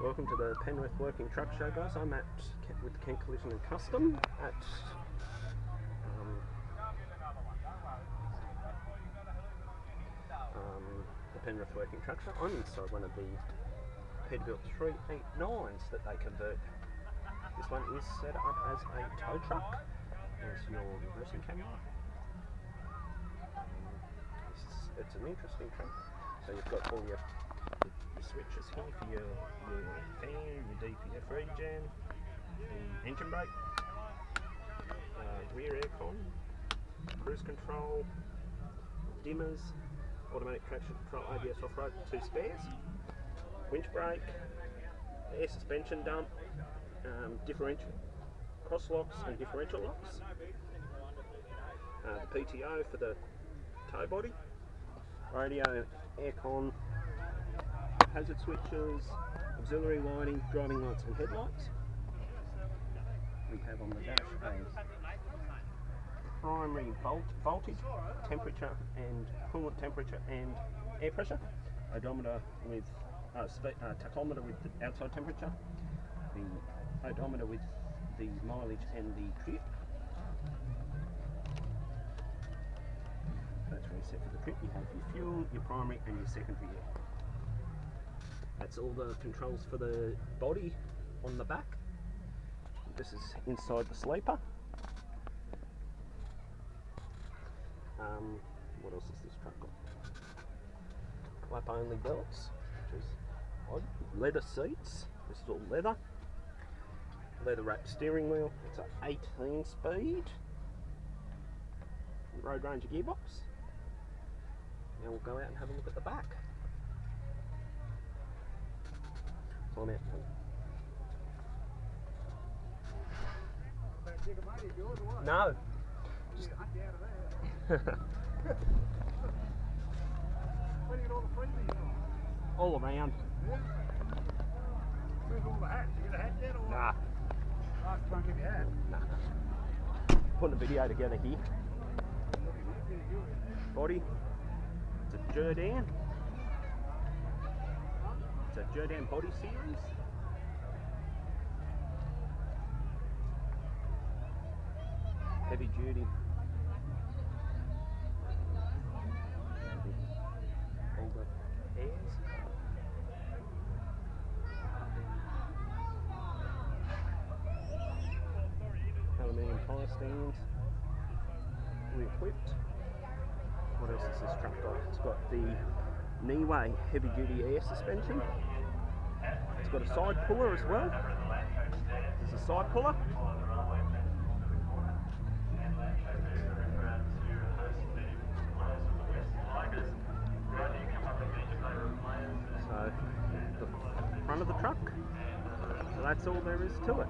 Welcome to the Penrith Working Truck Show, guys. I'm with Kent Collision and Kustom at the Penrith Working Truck Show. I'm inside one of the Peterbilt 389s that they convert. This one is set up as a tow truck. There's your reversing camera. It's an interesting truck. So you've got all your switches here for your fan, your DPF regen, the engine brake, rear aircon, cruise control, dimmers, automatic traction control, ABS off-road, 2 spares, winch brake, air suspension dump, differential cross locks and differential locks, the PTO for the tow body, radio, aircon, hazard switches, auxiliary lighting, driving lights and headlights. We have on the dash a primary voltage, temperature and coolant temperature and air pressure, odometer with tachometer with the outside temperature, the odometer with the mileage and the trip. That's where you set for the trip. You have your fuel, your primary and your secondary air. That's all the controls for the body on the back. This is inside the sleeper. What else has this truck got? Lap only belts, which is odd. Leather seats. This is all leather. Leather wrapped steering wheel. It's an 18 speed. Road Ranger gearbox. Now we'll go out and have a look at the back. On it. No. Just all around. Where's all the hats? You got a hat yet or what? Nah. Last trunk of your hat? Nah. Putting a video together here. Body. It's a Jerr-Dan. It's a Jerr-Dan body series. Heavy duty. All the airs. Aluminium tyre stands. Re-equipped. What else has this truck got? It's got the knee-way heavy-duty air suspension. It's got a side puller as well. There's a side puller. So the front of the truck. So that's all there is to it.